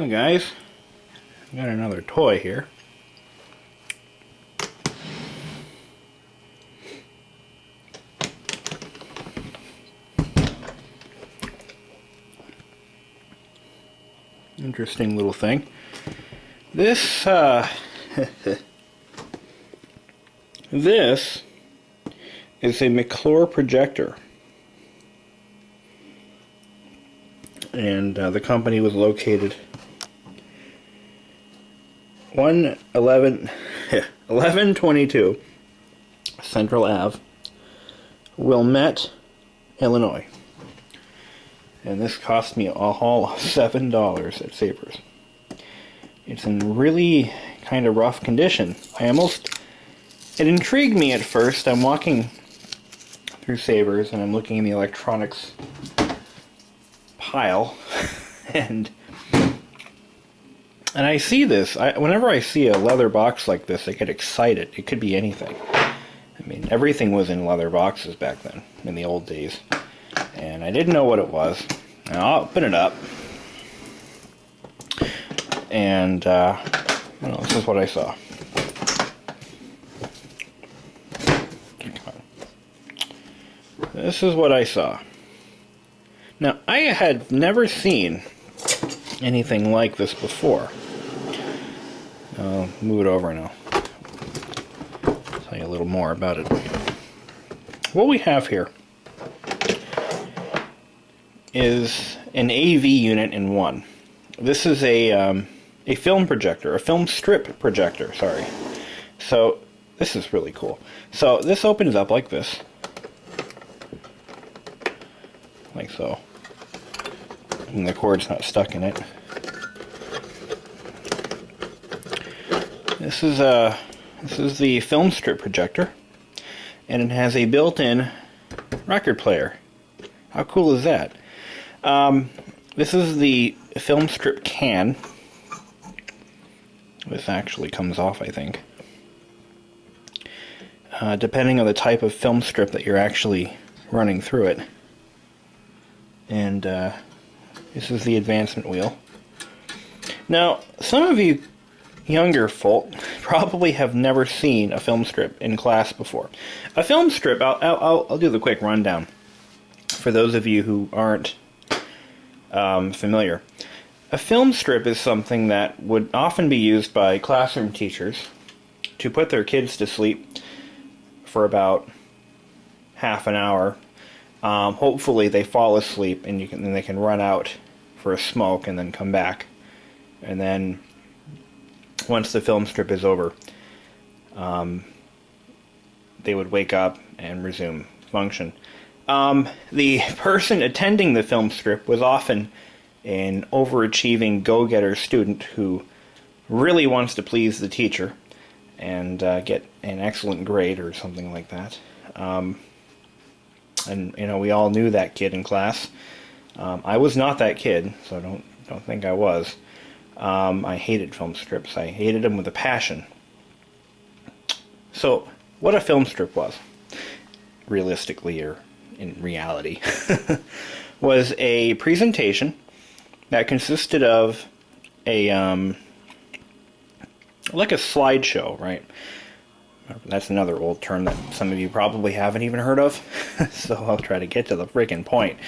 Well, guys, I got another toy here. Interesting little thing. This, this is a McClure Projector. And the company was located 1122 Central Ave, Wilmette, Illinois. And this cost me a haul of $7 at Savers. It's in really kind of rough condition. It intrigued me at first. I'm walking through Savers and I'm looking in the electronics pile and I see this. Whenever I see a leather box like this, I get excited. It could be anything. I mean, everything was in leather boxes back then, in the old days. And I didn't know what it was. And I'll open it up. And, well, this is what I saw. This is what I saw. Now, I had never seen anything like this before. I'll move it over and I'll tell you a little more about it. What we have here is an AV unit in one. This is a film projector, a film strip projector, sorry. So, this is really cool. So, this opens up like this. Like so. And the cord's not stuck in it. This is the film strip projector, and it has a built-in record player. How cool is that? This is the film strip can. This actually comes off, I think. Depending on the type of film strip that you're actually running through it. And this is the advancement wheel. Now, some of you younger folk probably have never seen a film strip in class before. A film strip, I'll do the quick rundown for those of you who aren't familiar. A film strip is something that would often be used by classroom teachers to put their kids to sleep for about half an hour. Hopefully they fall asleep and then they can run out for a smoke and then come back. And then once the film strip is over, they would wake up and resume function. The person attending the film strip was often an overachieving go-getter student who really wants to please the teacher and get an excellent grade or something like that. And you know, we all knew that kid in class. I was not that kid, so don't think I was. I hated film strips. I hated them with a passion. So, what a film strip was, realistically or in reality, was a presentation that consisted of a like a slideshow, right? That's another old term that some of you probably haven't even heard of, so I'll try to get to the freaking point.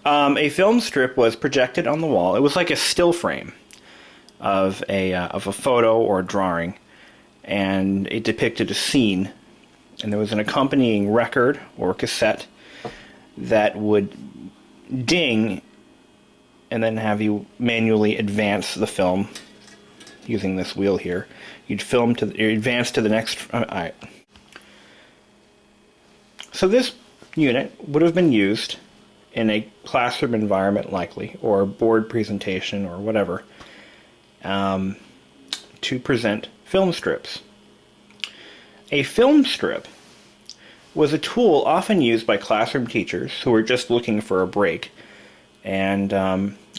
A film strip was projected on the wall. It was like a still frame of a photo or a drawing, and it depicted a scene, and there was an accompanying record or cassette that would ding and then have you manually advance the film using this wheel here. You'd advance to the next. So this unit would have been used in a classroom environment, likely, or a board presentation or whatever, to present film strips. A film strip was a tool often used by classroom teachers who were just looking for a break, and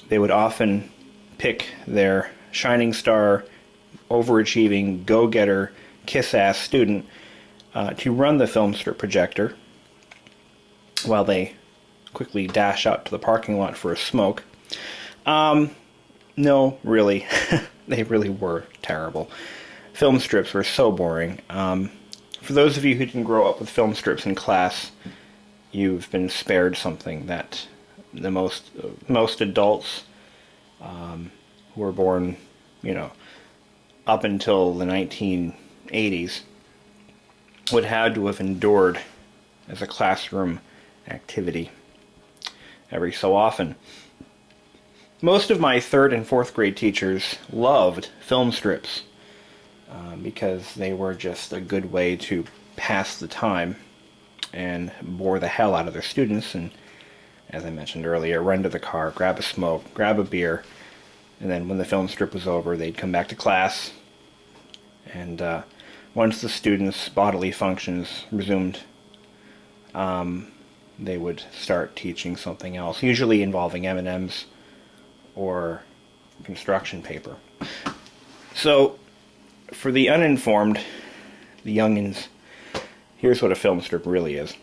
they would often pick their shining star, overachieving, go-getter, kiss-ass student to run the film strip projector while they quickly dash out to the parking lot for a smoke. No, really. They really were terrible. Film strips were so boring. For those of you who didn't grow up with film strips in class, you've been spared something that the most adults who were born, up until the 1980s would have to have endured as a classroom activity every so often. Most of my 3rd and 4th grade teachers loved film strips because they were just a good way to pass the time and bore the hell out of their students, and, as I mentioned earlier, run to the car, grab a smoke, grab a beer, and then when the film strip was over, they'd come back to class, and once the students' bodily functions resumed, they would start teaching something else, usually involving M&Ms or construction paper. So, for the uninformed, the youngins, here's what a film strip really is.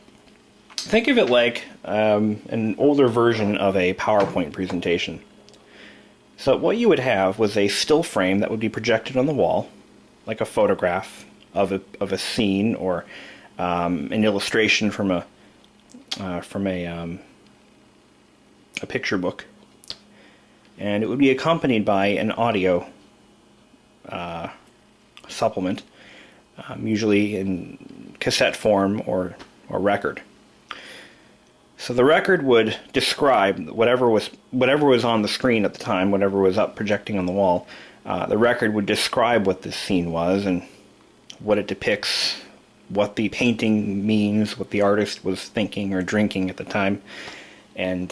Think of it like an older version of a PowerPoint presentation. So what you would have was a still frame that would be projected on the wall, like a photograph of a scene or an illustration from a picture book, and it would be accompanied by an audio supplement, usually in cassette form or record. So the record would describe whatever was on the screen at the time, whatever was up projecting on the wall. The record would describe what this scene was and what it depicts, what the painting means, what the artist was thinking or drinking at the time, and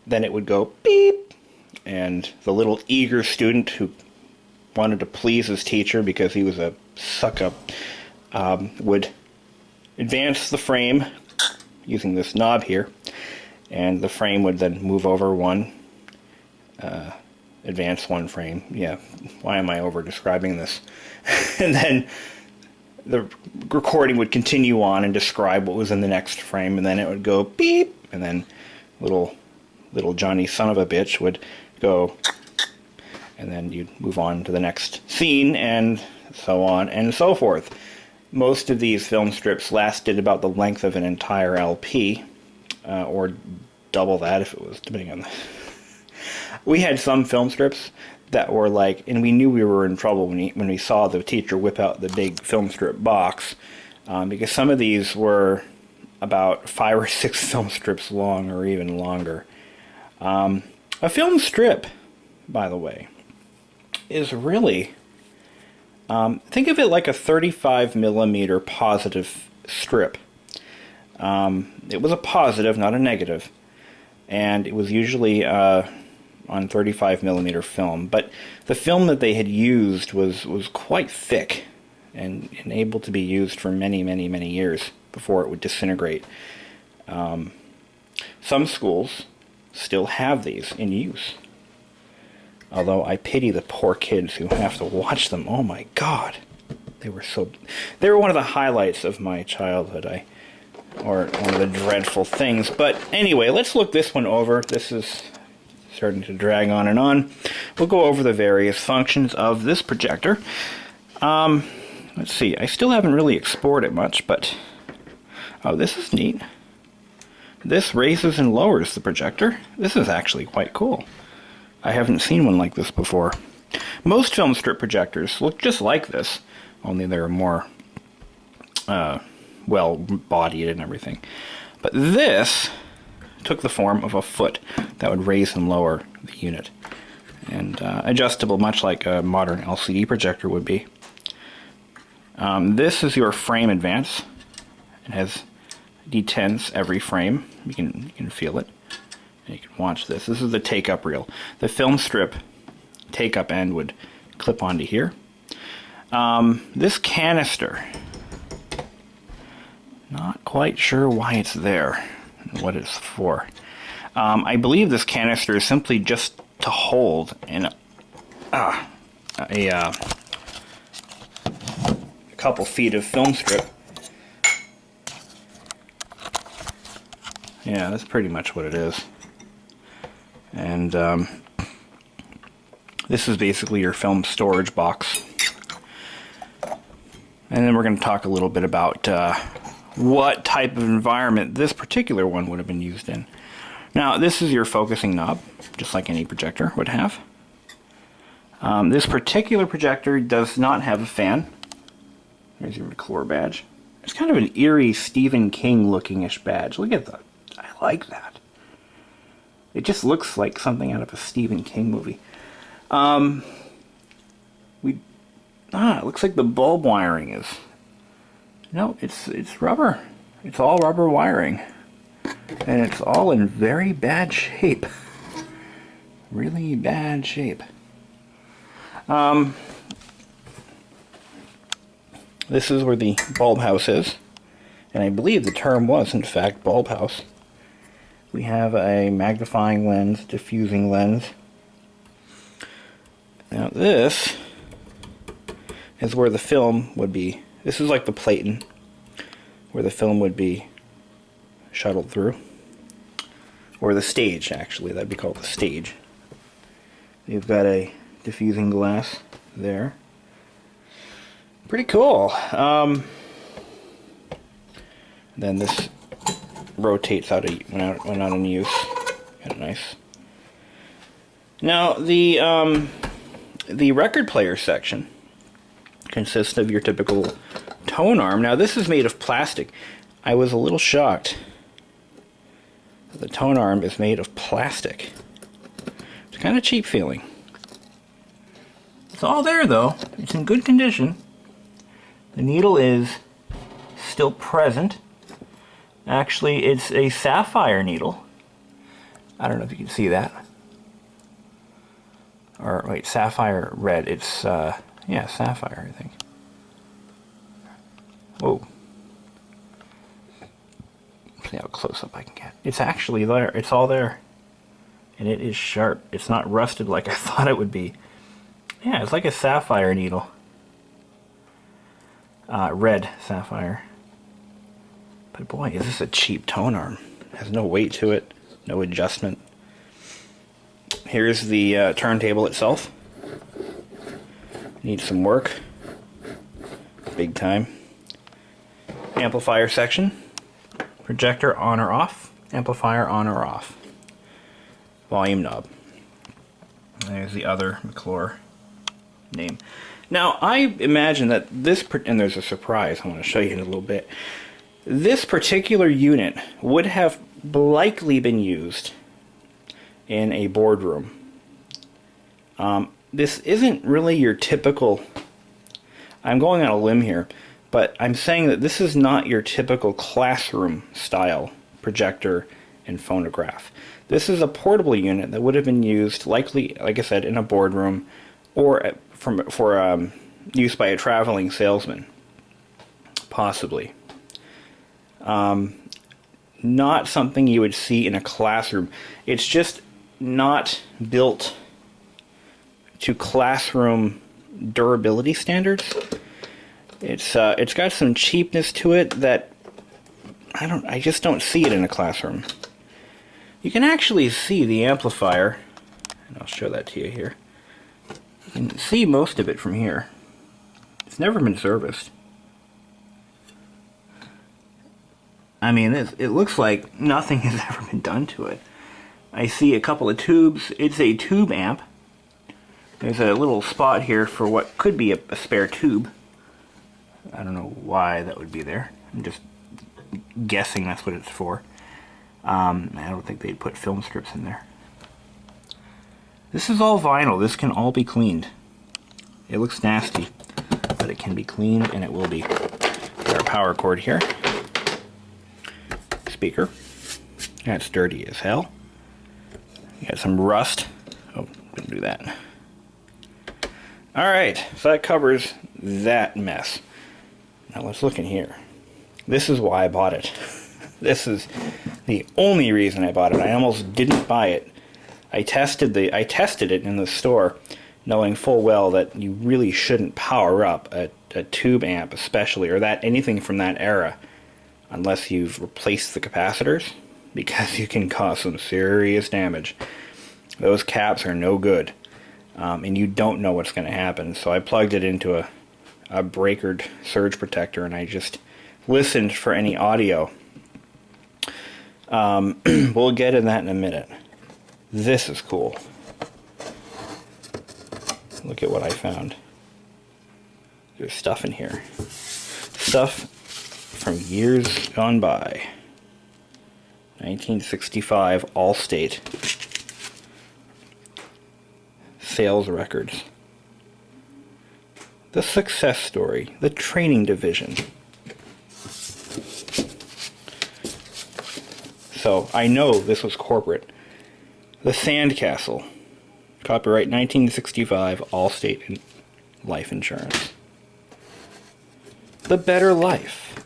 then it would go beep, and the little eager student who wanted to please his teacher because he was a suck-up would advance the frame using this knob here, and the frame would then move over one, advance one frame. Yeah, why am I over-describing this? And then the recording would continue on and describe what was in the next frame, and then it would go beep, and then little Johnny son of a bitch would go, and then you'd move on to the next scene, and so on and so forth. Most of these film strips lasted about the length of an entire LP, or double that if it was, depending on the... We had some film strips that were like, and we knew we were in trouble when we saw the teacher whip out the big film strip box, because some of these were about 5 or 6 film strips long, or even longer. A film strip, by the way, is really... think of it like a 35mm positive strip. It was a positive, not a negative, and it was usually on 35mm film, but the film that they had used was quite thick and able to be used for many, many, many years before it would disintegrate. Some schools still have these in use, although I pity the poor kids who have to watch them. Oh my God, they were one of the highlights of my childhood, or one of the dreadful things. But anyway, let's look this one over. This is starting to drag on and on. We'll go over the various functions of this projector. Let's see, I still haven't really explored it much, but oh, this is neat. This raises and lowers the projector. This is actually quite cool. I haven't seen one like this before. Most film strip projectors look just like this, only they're more well-bodied and everything. But this took the form of a foot that would raise and lower the unit, and adjustable much like a modern LCD projector would be. This is your frame advance. It has detents every frame. You can feel it. And you can watch this. This is the take-up reel. The film strip take-up end would clip onto here. This canister, not quite sure why it's there and what it's for. I believe this canister is simply just to hold in a couple feet of film strip. Yeah, that's pretty much what it is. And this is basically your film storage box. And then we're going to talk a little bit about what type of environment this particular one would have been used in. Now, this is your focusing knob, just like any projector would have. This particular projector does not have a fan. There's your McClure badge. It's kind of an eerie Stephen King looking-ish badge. Look at that. I like that. It just looks like something out of a Stephen King movie. It looks like the bulb wiring is... No, it's rubber. It's all rubber wiring. And it's all in very bad shape. Really bad shape. This is where the bulb house is. And I believe the term was, in fact, bulb house. We have a magnifying lens, diffusing lens. Now this is where the film would be. This is like the platen, where the film would be shuttled through. Or the stage, actually. That'd be called the stage. You've got a diffusing glass there. Pretty cool. Then this rotates out when not in use. Kind of nice. Now the record player section consists of your typical tone arm. Now this is made of plastic. I was a little shocked. The tone arm is made of plastic. It's kind of cheap feeling. It's all there though. It's in good condition. The needle is still present. Actually, it's a sapphire needle. I don't know if you can see that. Or wait, sapphire red. It's yeah, sapphire, I think. Whoa. See how close up I can get. It's actually there. It's all there. And it is sharp. It's not rusted like I thought it would be. Yeah, it's like a sapphire needle. Red sapphire. But boy, is this a cheap tone arm. It has no weight to it. No adjustment. Here's the turntable itself. Needs some work. Big time. Amplifier section. Projector on or off. Amplifier on or off. Volume knob. There's the other McClure name. Now, I imagine that this, and there's a surprise I want to show you in a little bit. This particular unit would have likely been used in a boardroom. This isn't really your typical, I'm going on a limb here, but I'm saying that this is not your typical classroom style projector and phonograph. This is a portable unit that would have been used likely, like I said, in a boardroom or for use by a traveling salesman, possibly. Not something you would see in a classroom. It's just not built to classroom durability standards. It's got some cheapness to it that I just don't see it in a classroom. You can actually see the amplifier, and I'll show that to you here. You can see most of it from here. It's never been serviced. I mean, it looks like nothing has ever been done to it. I see a couple of tubes. It's a tube amp. There's a little spot here for what could be a spare tube. I don't know why that would be there. I'm just guessing that's what it's for. I don't think they'd put film strips in there. This is all vinyl. This can all be cleaned. It looks nasty, but it can be cleaned, and it will be. Got our power cord here. Speaker. That's dirty as hell. You got some rust. Oh, didn't do that. Alright, so that covers that mess. Now let's look in here. This is why I bought it. This is the only reason I bought it. I almost didn't buy it. I tested it in the store, knowing full well that you really shouldn't power up a tube amp, especially, or anything from that era, unless you've replaced the capacitors, because you can cause some serious damage. those caps are no good. And you don't know what's going to happen. So I plugged it into a breakered surge protector, and I just listened for any audio. We'll get in that in a minute. This is cool. Look at what I found. There's stuff in here. Stuff from years gone by. 1965 Allstate sales records. The success story, the training division. So I know this was corporate. The Sandcastle, copyright 1965, Allstate Life Insurance. The Better Life.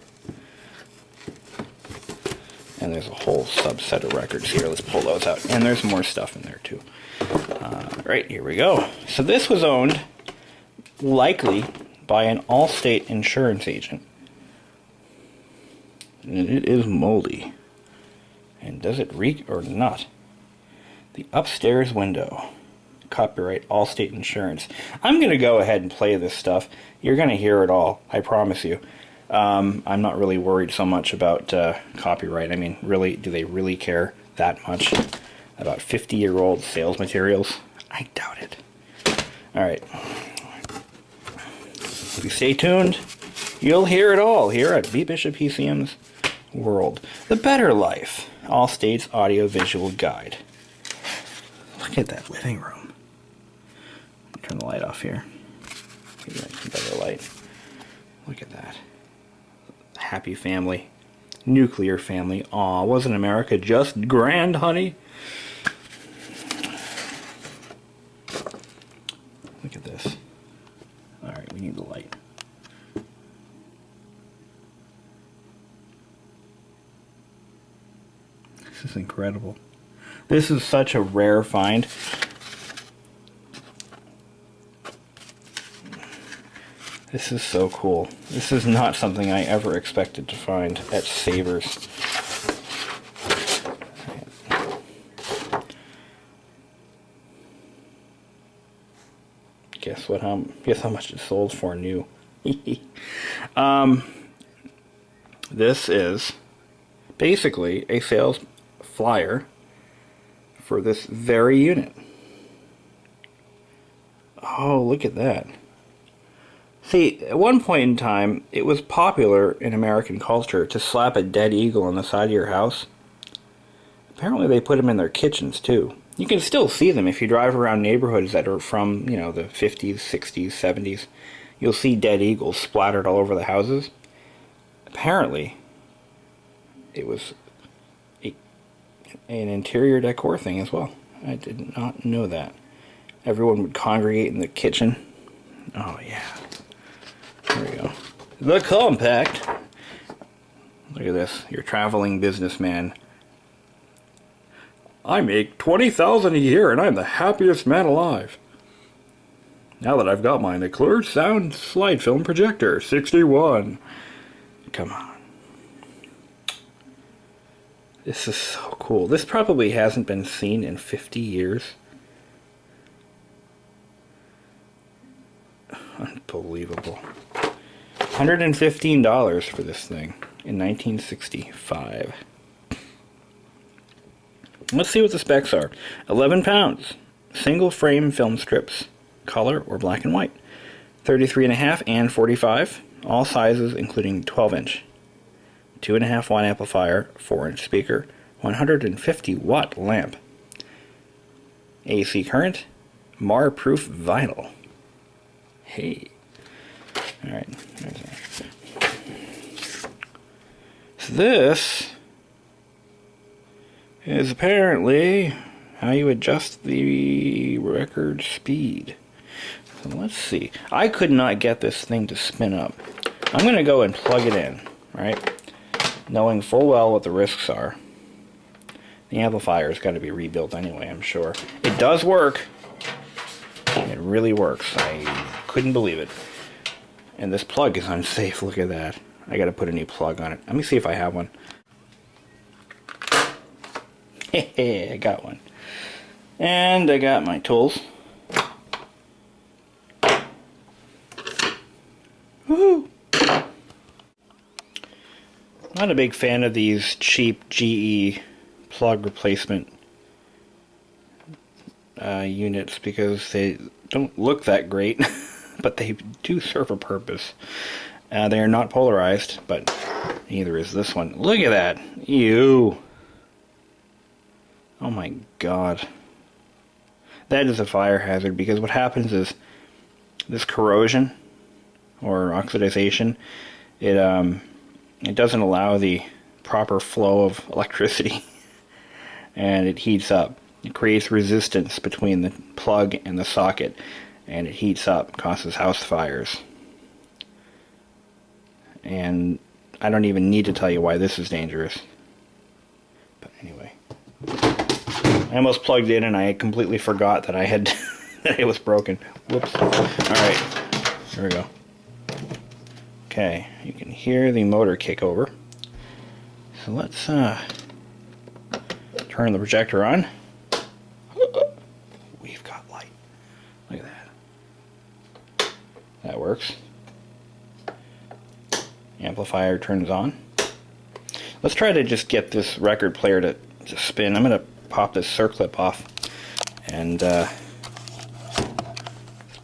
And there's a whole subset of records here. Let's pull those out. And there's more stuff in there too. Right, here we go. So this was owned, likely, by an Allstate Insurance agent. And it is moldy. And does it reek or not? The upstairs window. Copyright Allstate Insurance. I'm going to go ahead and play this stuff. You're going to hear it all, I promise you. I'm not really worried so much about copyright. I mean, really, do they really care that much about 50-year-old sales materials? I doubt it. Alright. If you stay tuned, you'll hear it all here at BBISHOPPCM's World. The Better Life, Allstate's audio-visual guide. Look at that living room. Turn the light off here. Maybe some better light. Look at that. Happy family. Nuclear family. Aw, wasn't America just grand, honey? Look at this. Alright, we need the light. This is incredible. This is such a rare find. This is so cool. This is not something I ever expected to find at Savers. Guess what? Guess how much it sold for new. This is basically a sales flyer for this very unit. Oh, look at that. See, at one point in time, it was popular in American culture to slap a dead eagle on the side of your house. Apparently they put them in their kitchens, too. You can still see them if you drive around neighborhoods that are from, you know, the 50s, 60s, 70s. You'll see dead eagles splattered all over the houses. Apparently, it was an interior decor thing as well. I did not know that. Everyone would congregate in the kitchen. Oh, yeah. There we go. The compact. Look at this. You're a traveling businessman. I make $20,000 a year and I'm the happiest man alive. Now that I've got my McClure sound slide film projector, 61. Come on. This is so cool. This probably hasn't been seen in 50 years. Unbelievable. $115 for this thing in 1965. Let's see what the specs are. 11 pounds. Single frame film strips. Color or black and white. 33.5 and 45. All sizes including 12-inch. 2.5 watt amplifier. 4-inch speaker. 150 watt lamp. AC current. Mar-proof vinyl. Hey. Alright. So this is apparently how you adjust the record speed. So let's see. I could not get this thing to spin up. I'm going to go and plug it in, right? Knowing full well what the risks are. The amplifier's got to be rebuilt anyway, I'm sure. It does work. It really works. I couldn't believe it. And this plug is unsafe. Look at that. I got to put a new plug on it. Let me see if I have one. Hey, I got one. And I got my tools. Woohoo! Not a big fan of these cheap GE plug replacement units because they don't look that great, but they do serve a purpose. They are not polarized, but neither is this one. Look at that! Ew! Oh my god. That is a fire hazard, because what happens is this corrosion or oxidization, it doesn't allow the proper flow of electricity and it heats up. It creates resistance between the plug and the socket, and it heats up, causes house fires. And I don't even need to tell you why this is dangerous. But anyway, I almost plugged in and I completely forgot that I had that it was broken. Whoops. Alright, here we go. Okay, you can hear the motor kick over. So let's turn the projector on. We've got light. Look at that. That works. Amplifier turns on. Let's try to just get this record player to spin. I'm going to pop this circlip off and let's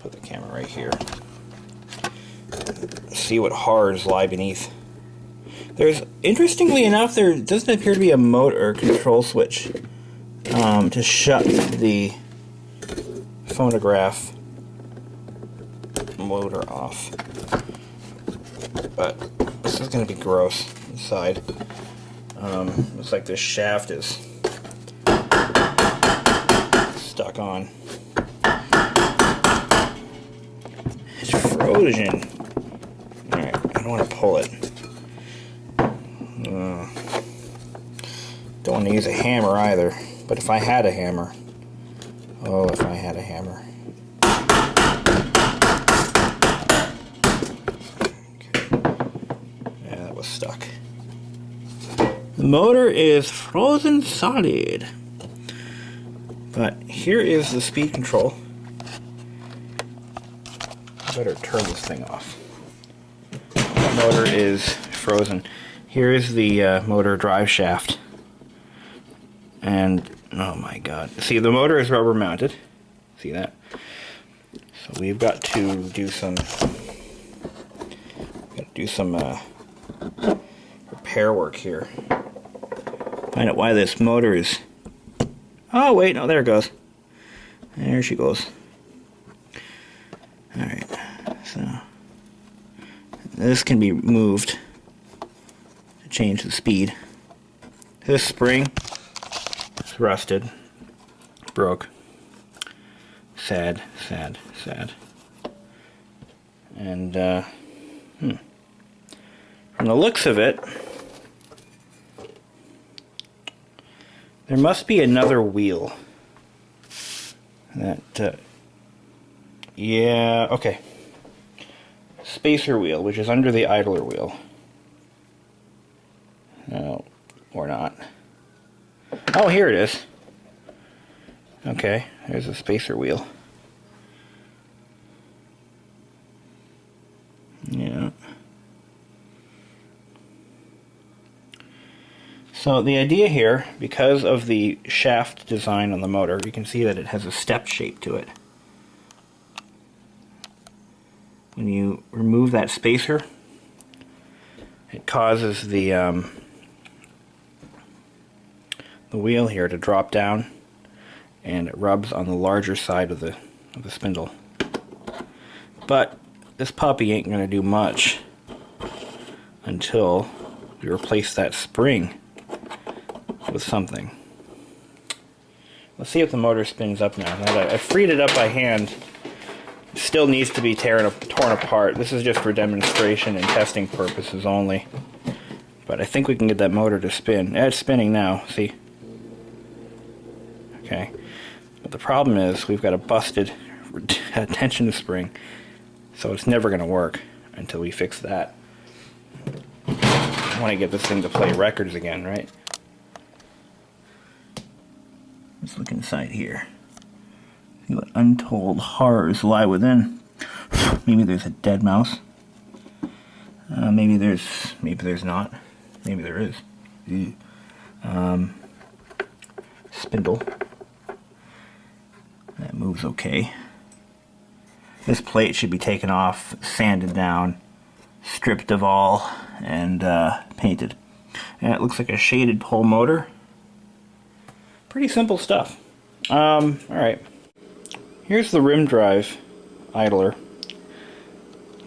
put the camera right here. See what horrors lie beneath. There's, interestingly enough, there doesn't appear to be a motor or control switch to shut the phonograph motor off. But this is going to be gross inside. Looks like this shaft is stuck on. It's frozen. Alright, I don't want to pull it. Don't want to use a hammer either. But if I had a hammer. Oh, if I had a hammer. Stuck. The motor is frozen solid. But here is the speed control. I better turn this thing off. The motor is frozen. Here is the motor drive shaft. And oh my god. See, the motor is rubber mounted. See that? So we've got to do some repair work here. Find out why this motor is... Oh wait, no, there it goes. There she goes. Alright, so this can be moved to change the speed. This spring is rusted. Broke. Sad, sad, sad. And from the looks of it, there must be another wheel. That, yeah, okay. Spacer wheel, which is under the idler wheel. No, or not. Oh, here it is. Okay, there's a spacer wheel. Yeah. So the idea here, because of the shaft design on the motor, you can see that it has a step shape to it. When you remove that spacer, it causes the wheel here to drop down, and it rubs on the larger side of the spindle. But this puppy ain't going to do much until we replace that spring with something. Let's see if the motor spins up now. Now that I freed it up by hand, it still needs to be torn apart. This is just for demonstration and testing purposes only. But I think we can get that motor to spin. Yeah, it's spinning now, see? Okay. But the problem is we've got a busted tension spring, so it's never going to work until we fix that. I want to get this thing to play records again, right? Let's look inside here. See what untold horrors lie within. Maybe there's a dead mouse. Maybe there's not. Maybe there is. Spindle. That moves okay. This plate should be taken off, sanded down, stripped of all, and painted. And it looks like a shaded pole motor. Pretty simple stuff. Alright. Here's the rim drive idler.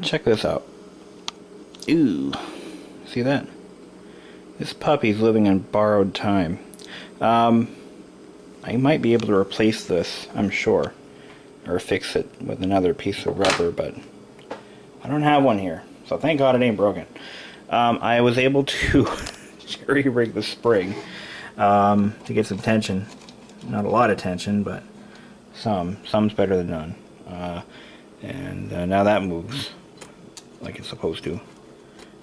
Check this out. Ooh. See that? This puppy's living in borrowed time. I might be able to replace this, I'm sure. Or fix it with another piece of rubber, but I don't have one here. So thank God it ain't broken. I was able to jerry-rig the spring to get some tension. Not a lot of tension, but some. Some's better than none. And now that moves like it's supposed to.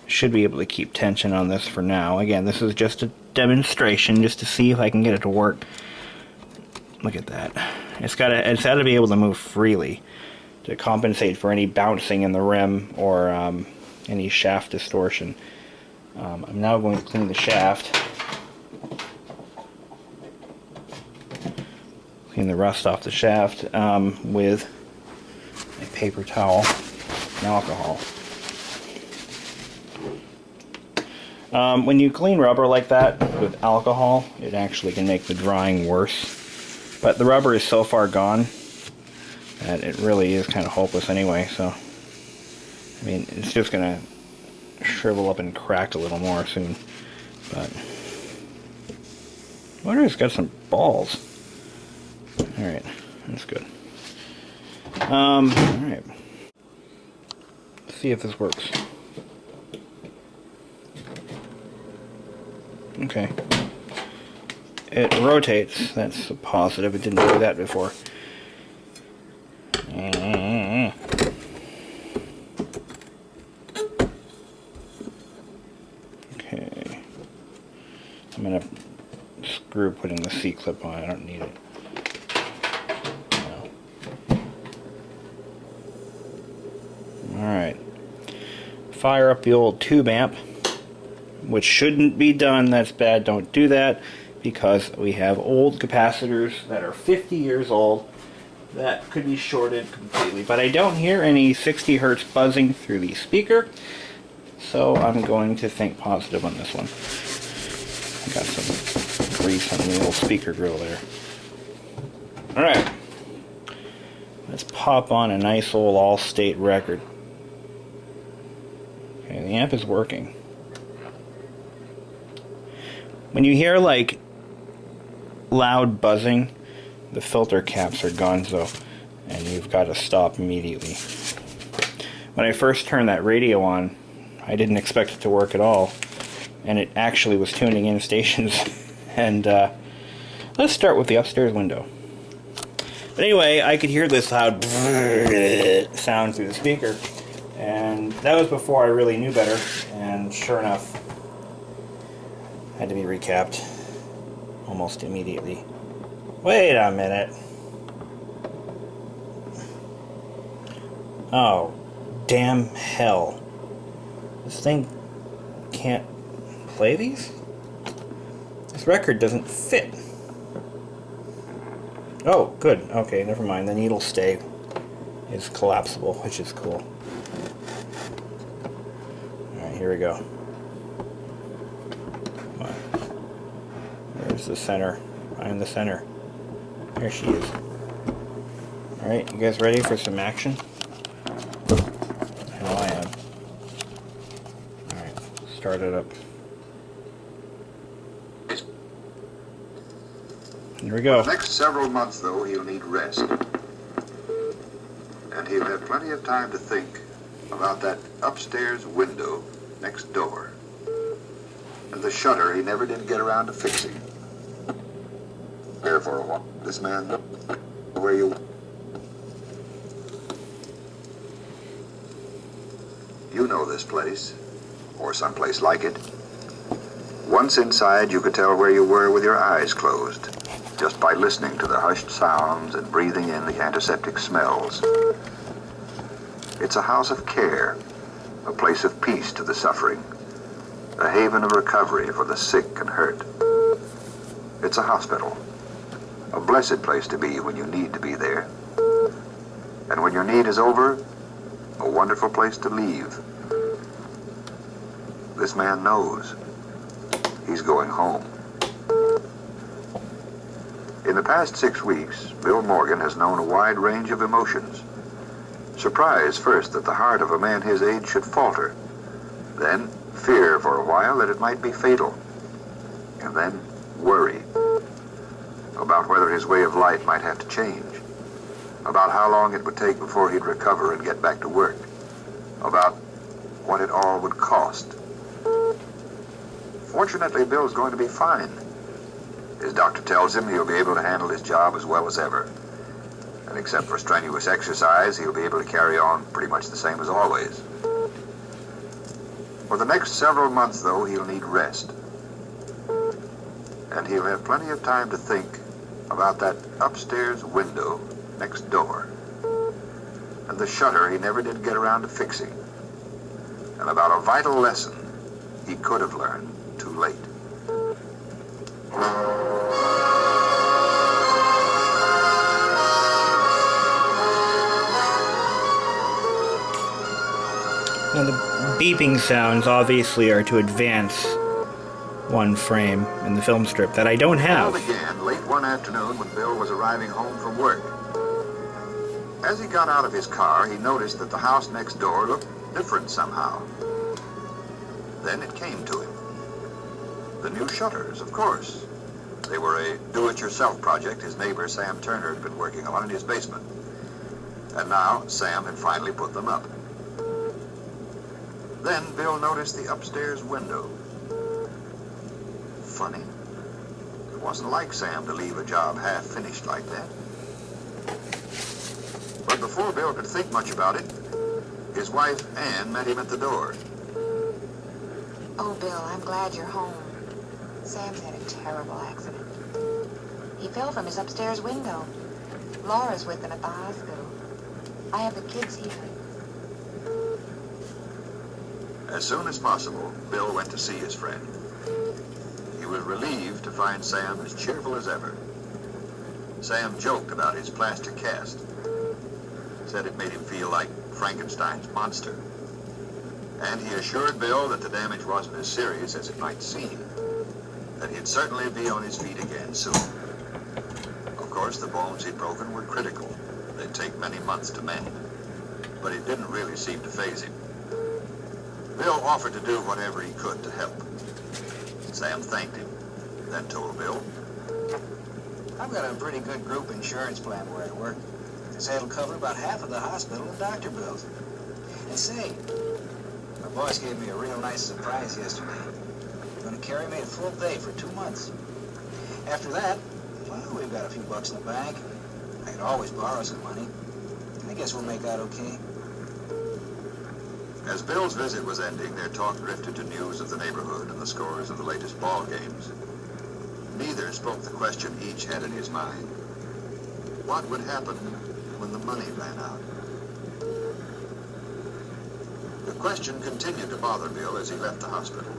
Should be able to keep tension on this for now. Again, this is just a demonstration, just to see if I can get it to work. Look at that. It's got to be able to move freely to compensate for any bouncing in the rim or any shaft distortion. I'm now going to clean the shaft. Clean the rust off the shaft with a paper towel and alcohol. When you clean rubber like that with alcohol, it actually can make the drying worse. But the rubber is so far gone that it really is kind of hopeless anyway, so I mean, it's just gonna shrivel up and crack a little more soon. But I wonder if it's got some balls. Alright, that's good. Alright. Let's see if this works. Okay. It rotates. That's a positive. It didn't do that before. Okay. I'm going to screw putting the C-clip on. I don't need it. No. Alright. Fire up the old tube amp, which shouldn't be done. That's bad. Don't do that, because we have old capacitors that are 50 years old that could be shorted completely. But I don't hear any 60 hertz buzzing through the speaker, so I'm going to think positive on this one. I got some grease on the old speaker grill there. Alright, let's pop on a nice old Allstate record. Okay, the amp is working. When you hear like loud buzzing, the filter caps are gonzo, and you've got to stop immediately. When I first turned that radio on, I didn't expect it to work at all, and it actually was tuning in stations. And let's start with the upstairs window. But anyway, I could hear this loud sound through the speaker, and that was before I really knew better, and sure enough, had to be recapped almost immediately. Wait a minute. Oh, damn hell. This thing can't play these? This record doesn't fit. Oh, good. Okay, never mind. The needle stay is collapsible, which is cool. Alright, here we go. There's the center. I'm the center. There she is. Alright, you guys ready for some action? Hell, I am. Alright, start it up. Here we go. For the next several months, though, he'll need rest. And he'll have plenty of time to think about that upstairs window next door. And the shutter he never did get around to fixing. There for a while. This man, where you... You know this place, or someplace like it. Once inside, you could tell where you were with your eyes closed. just by listening to the hushed sounds and breathing in the antiseptic smells. It's a house of care, a place of peace to the suffering, a haven of recovery for the sick and hurt. It's a hospital, a blessed place to be when you need to be there. And when your need is over, a wonderful place to leave. This man knows he's going home. In the past 6 weeks, Bill Morgan has known a wide range of emotions. Surprise first that the heart of a man his age should falter. Then fear for a while that it might be fatal. And then worry about whether his way of life might have to change. About how long it would take before he'd recover and get back to work. About what it all would cost. Fortunately, Bill's going to be fine. His doctor tells him he'll be able to handle his job as well as ever. And except for strenuous exercise, he'll be able to carry on pretty much the same as always. For the next several months, though, he'll need rest. And he'll have plenty of time to think about that upstairs window next door. And the shutter he never did get around to fixing. And about a vital lesson he could have learned too late. Now the beeping sounds obviously are to advance one frame in the film strip that I don't have. It all began late one afternoon when Bill was arriving home from work. As he got out of his car, he noticed that the house next door looked different somehow. Then it came to him. The new shutters, of course. They were a do-it-yourself project his neighbor Sam Turner had been working on in his basement. And now Sam had finally put them up. Then Bill noticed the upstairs window. Funny. It wasn't like Sam to leave a job half-finished like that. But before Bill could think much about it, his wife, Ann, met him at the door. Oh, Bill, I'm glad you're home. Sam's had a terrible accident. He fell from his upstairs window. Laura's with him at the hospital. I have the kids here. As soon as possible, Bill went to see his friend. He was relieved to find Sam as cheerful as ever. Sam joked about his plaster cast. Said it made him feel like Frankenstein's monster. And he assured Bill that the damage wasn't as serious as it might seem. That he'd certainly be on his feet again soon. Of course, the bones he'd broken were critical. They'd take many months to mend. But it didn't really seem to faze him. Bill offered to do whatever he could to help. Sam thanked him, then told Bill, I've got a pretty good group insurance plan where I work. They say it'll cover about half of the hospital and doctor bills. And say, my boss gave me a real nice surprise yesterday. They're going to carry me a full day for 2 months. After that, well, we've got a few bucks in the bank. I could always borrow some money. I guess we'll make out okay. As Bill's visit was ending, their talk drifted to news of the neighborhood and the scores of the latest ball games. Neither spoke the question each had in his mind. What would happen when the money ran out? The question continued to bother Bill as he left the hospital.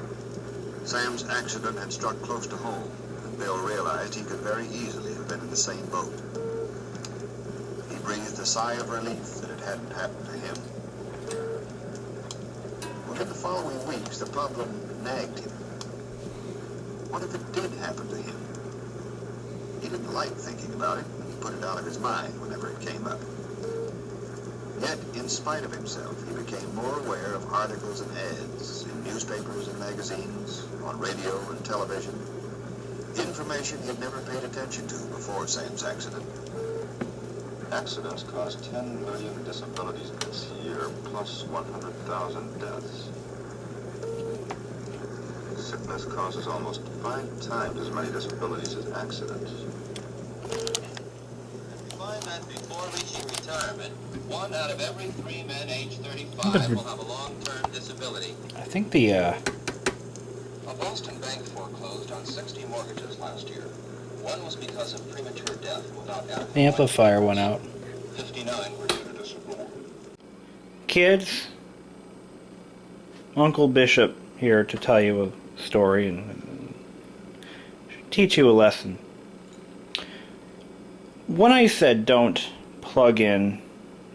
Sam's accident had struck close to home, and Bill realized he could very easily have been in the same boat. He breathed a sigh of relief that it hadn't happened to him. But in the following weeks, the problem nagged him. What if it did happen to him? He didn't like thinking about it, and he put it out of his mind whenever it came up. Yet, in spite of himself, he became more aware of articles and ads in newspapers and magazines, on radio and television. Information he had never paid attention to before Sam's accident. Accidents cause 10 million disabilities this year, plus 100,000 deaths. Sickness causes almost 5 times as many disabilities as accidents. Find that before reaching retirement, 1 out of every 3 men age 35 will have a long-term disability. I think the A Boston bank foreclosed on 60 mortgages last year. One was because of premature death without adequate The amplifier went out. 59 were due to disapproval. Kids, Uncle Bishop here to tell you a story and teach you a lesson. When I said don't plug in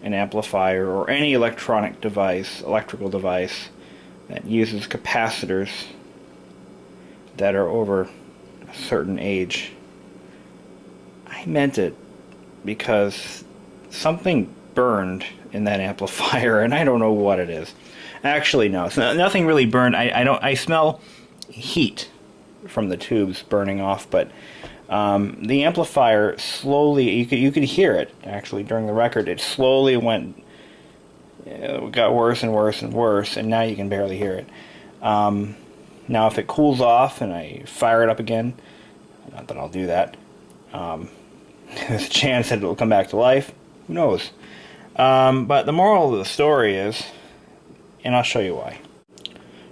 an amplifier or any electronic device, electrical device that uses capacitors that are over a certain age, I meant it because something burned in that amplifier and I don't know what it is. Actually, no, it's nothing really burned. I smell heat from the tubes burning off, but the amplifier slowly, you could hear it actually during the record. It slowly got worse and worse and worse, and now you can barely hear it. Now if it cools off and I fire it up again, not that I'll do that, there's a chance that it'll come back to life. Who knows? But the moral of the story is, and I'll show you why.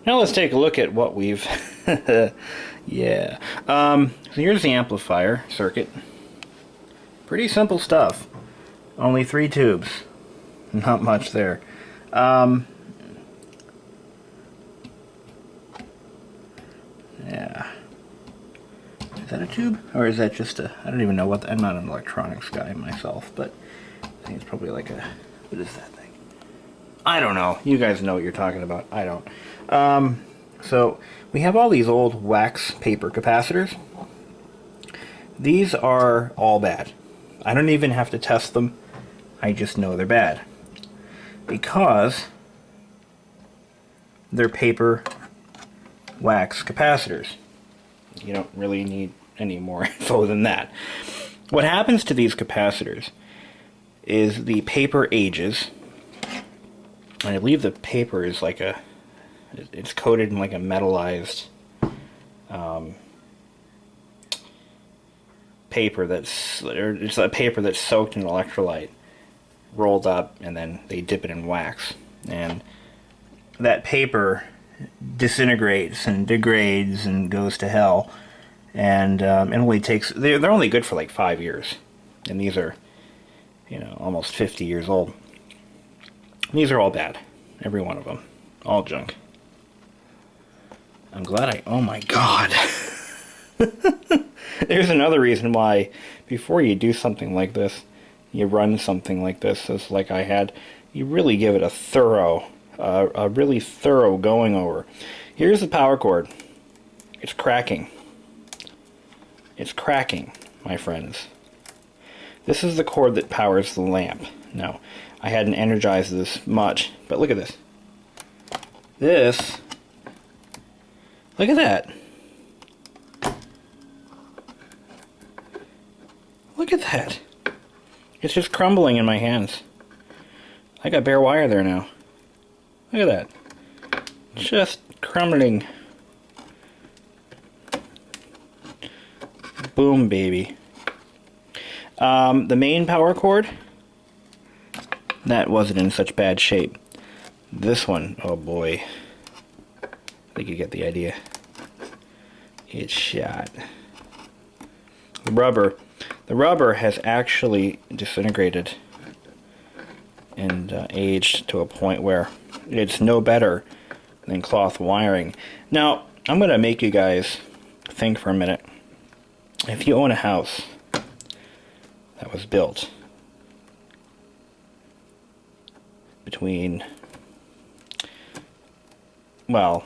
Now let's take a look at what we've... yeah. So here's the amplifier circuit. Pretty simple stuff. Only 3 tubes. Not much there. Yeah. Is that a tube? Or is that just a... I don't even know what... I'm not an electronics guy myself, but I think it's probably like a... What is that thing? I don't know. You guys know what you're talking about. I don't. So we have all these old wax paper capacitors. These are all bad. I don't even have to test them. I just know they're bad. Because they're paper wax capacitors. You don't really need any more info than that. What happens to these capacitors is the paper ages. And I believe the paper is like it's coated in like a metallized paper it's a paper that's soaked in electrolyte, rolled up, and then they dip it in wax. And that paper disintegrates and degrades and goes to hell. And it only takes, they're only good for like 5 years. And these are, almost 50 years old. These are all bad. Every one of them. All junk. I'm glad oh my god. There's another reason why, before you do something like this, you run something like this, as like I had, you really give it a really thorough going over. Here's the power cord. It's cracking. It's cracking, my friends. This is the cord that powers the lamp. Now, I hadn't energized this much, but look at this. Look at that. Look at that. It's just crumbling in my hands. I got bare wire there now. Look at that. Just crumbling. Boom, baby. The main power cord, that wasn't in such bad shape. This one, oh boy. I think you get the idea. It's shot. The rubber has actually disintegrated and aged to a point where it's no better than cloth wiring. Now, I'm going to make you guys think for a minute. If you own a house that was built between, well,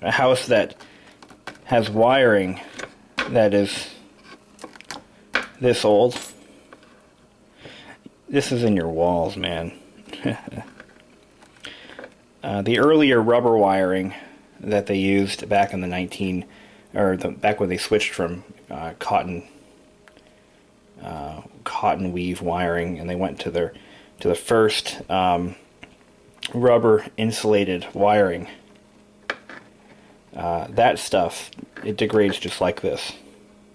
a house that has wiring that is this old, this is in your walls, man. The earlier rubber wiring that they used back in the back when they switched from cotton weave wiring, and they went to the first rubber insulated wiring. That stuff, it degrades just like this.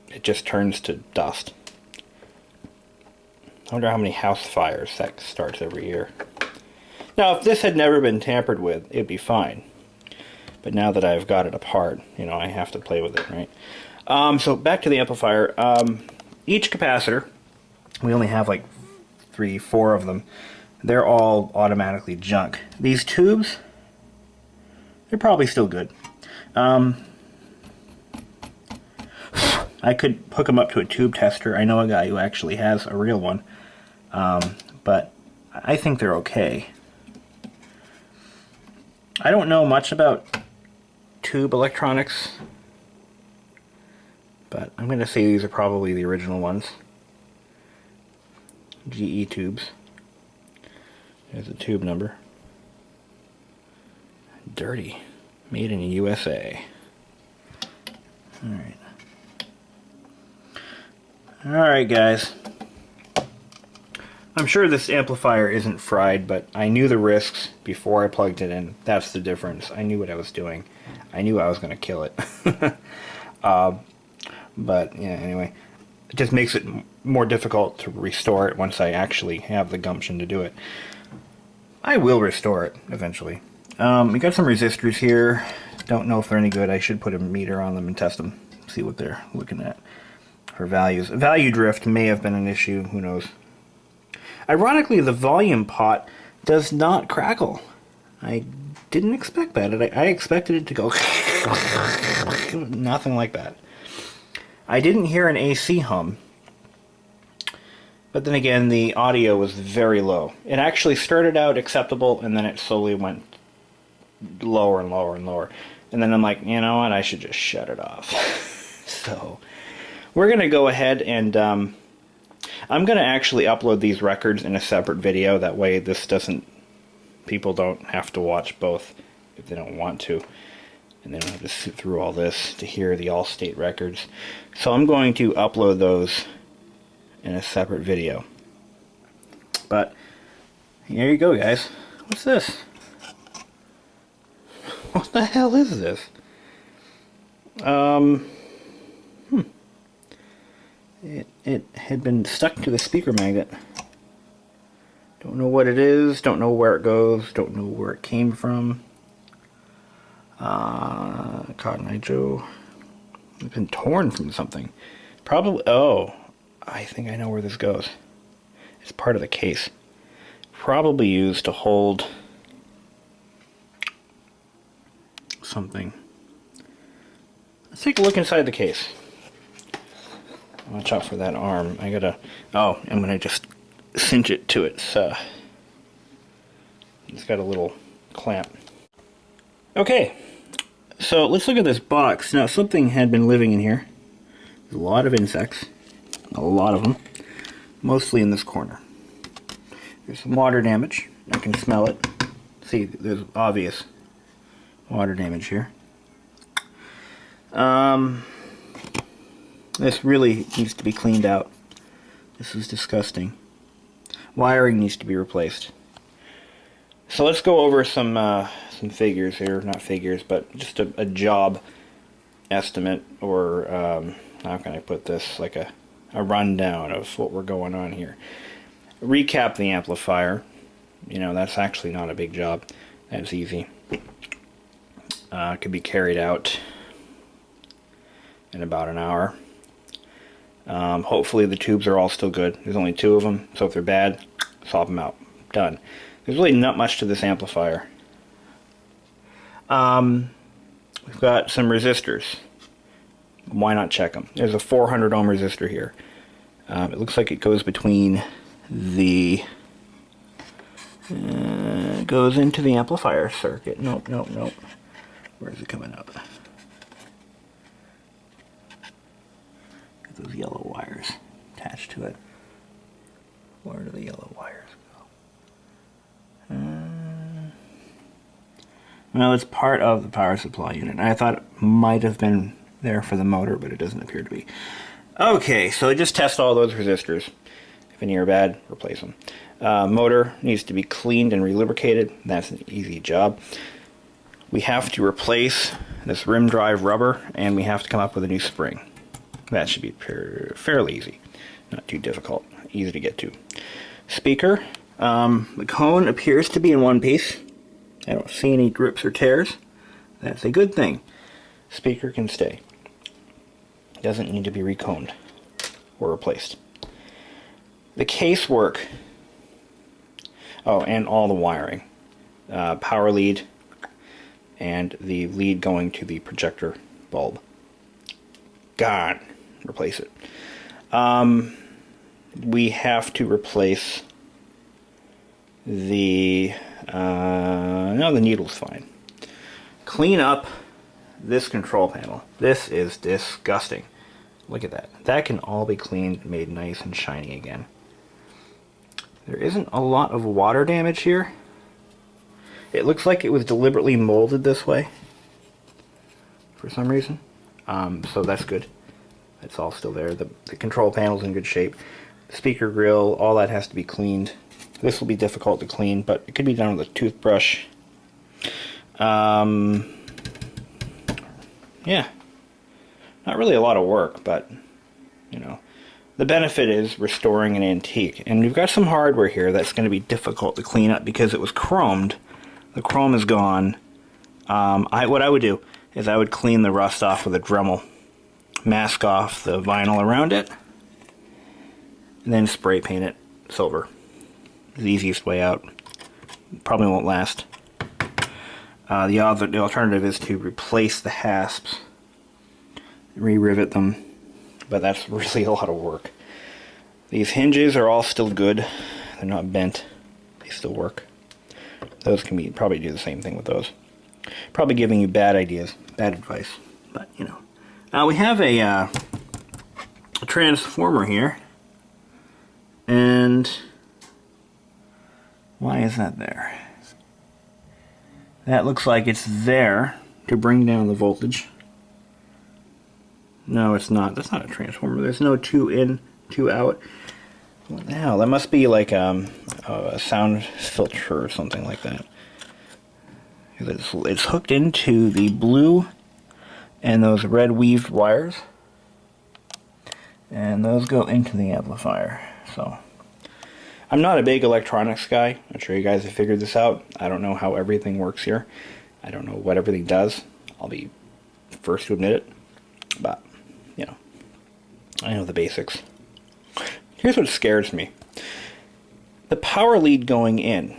It just turns to dust. I wonder how many house fires that starts every year. Now, if this had never been tampered with, it'd be fine. But now that I've got it apart, I have to play with it, right? So back to the amplifier. Each capacitor, we only have like 3, 4 of them. They're all automatically junk. These tubes, they're probably still good. I could hook them up to a tube tester. I know a guy who actually has a real one. But I think they're okay. I don't know much about tube electronics, but I'm going to say these are probably the original ones. GE tubes. There's a tube number. Dirty. Made in the USA. Alright. Alright, guys. I'm sure this amplifier isn't fried, but I knew the risks before I plugged it in. That's the difference. I knew what I was doing. I knew I was going to kill it. But, yeah, anyway. It just makes it more difficult to restore it once I actually have the gumption to do it. I will restore it eventually. We got some resistors here. Don't know if they're any good. I should put a meter on them and test them. See what they're looking at for values. Value drift may have been an issue. Who knows? Ironically, the volume pot does not crackle. I didn't expect that. I expected it to go nothing like that. I didn't hear an AC hum. But then again, the audio was very low. It actually started out acceptable, and then it slowly went lower and lower and lower. And then I'm like, you know what, I should just shut it off. So, we're going to go ahead and, I'm going to actually upload these records in a separate video. That way this doesn't, people don't have to watch both if they don't want to. And they don't have to sit through all this to hear the Allstate records. So I'm going to upload those in a separate video. But here you go, guys. What's this? What the hell is this? It had been stuck to the speaker magnet. Don't know what it is, don't know where it goes, don't know where it came from. Cotton Eye Joe. It's been torn from something. Probably, oh, I think I know where this goes. It's part of the case. Probably used to hold something. Let's take a look inside the case. Watch out for that arm. I'm gonna just cinch it to its, it's got a little clamp. Okay, so let's look at this box. Now, something had been living in here. There's a lot of insects. A lot of them. Mostly in this corner. There's some water damage. I can smell it. See, there's obvious water damage here. This really needs to be cleaned out. This is disgusting. Wiring needs to be replaced. So let's go over some figures here. Not figures, but just a job estimate, or how can I put this? Like a rundown of what we're going on here. Recap the amplifier. You know, that's actually not a big job. That's easy. It could be carried out in about an hour. Hopefully the tubes are all still good. There's only 2 of them, so if they're bad, swap them out. Done. There's really not much to this amplifier. We've got some resistors. Why not check them? There's a 400 ohm resistor here. It looks like it goes between the... goes into the amplifier circuit. Nope. Where's it coming up? Those yellow wires attached to it. Where do the yellow wires go? Well, it's part of the power supply unit. I thought it might have been there for the motor, but it doesn't appear to be. Okay, so just test all those resistors. If any are bad, replace them. Motor needs to be cleaned and relubricated. That's an easy job. We have to replace this rim drive rubber, and we have to come up with a new spring. That should be fairly easy. Not too difficult. Easy to get to. Speaker. The cone appears to be in one piece. I don't see any drips or tears. That's a good thing. Speaker can stay. Doesn't need to be recombed or replaced. The casework, oh, and all the wiring, power lead, and the lead going to the projector bulb. Gone. Replace it. We have to replace the, no, the needle's fine. Clean up this control panel. This is disgusting. Look at that. That can all be cleaned, made nice and shiny again. There isn't a lot of water damage here. It looks like it was deliberately molded this way for some reason. So that's good. It's all still there. The control panel's in good shape. The speaker grill, all that has to be cleaned. This will be difficult to clean, but it could be done with a toothbrush. Yeah. Not really a lot of work, but, you know. The benefit is restoring an antique. And we've got some hardware here that's going to be difficult to clean up because it was chromed. The chrome is gone. What I would do is I would clean the rust off with a Dremel. Mask off the vinyl around it. And then spray paint it silver. The easiest way out. Probably won't last. The alternative is to replace the hasps. Re-rivet them. But that's really a lot of work. These hinges are all still good. They're not bent. They still work. Those can be, probably do the same thing with those. Probably giving you bad ideas, bad advice. But, you know. We have a transformer here. And why is that there? That looks like it's there to bring down the voltage. No, it's not. That's not a transformer. There's no 2 in, 2 out. What the hell? That must be like a sound filter or something like that. It's hooked into the blue and those red weaved wires. And those go into the amplifier. So, I'm not a big electronics guy. I'm sure you guys have figured this out. I don't know how everything works here. I don't know what everything does. I'll be the first to admit it. But, you know, I know the basics. Here's what scares me. The power lead going in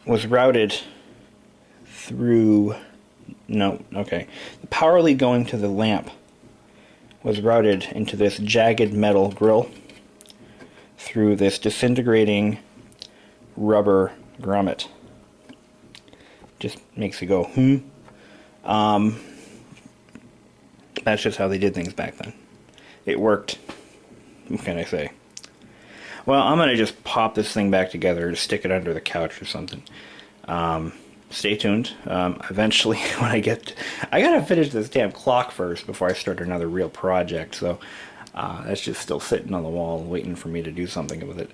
was routed through... No, okay. The power lead going to the lamp was routed into this jagged metal grill through this disintegrating rubber grommet. Just makes you go, That's just how they did things back then. It worked. What can I say? Well, I'm going to just pop this thing back together, to stick it under the couch or something. Stay tuned. Eventually, when I gotta finish this damn clock first before I start another real project, so that's just still sitting on the wall waiting for me to do something with it.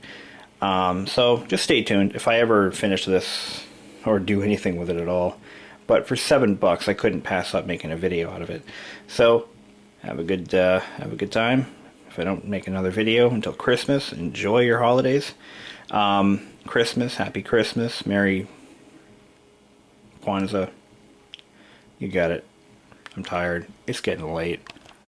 So just stay tuned if I ever finish this or do anything with it at all. But for $7, I couldn't pass up making a video out of it. So have a good time. If I don't make another video until Christmas, enjoy your holidays. Christmas, happy Christmas, Merry Kwanzaa. You got it. I'm tired. It's getting late.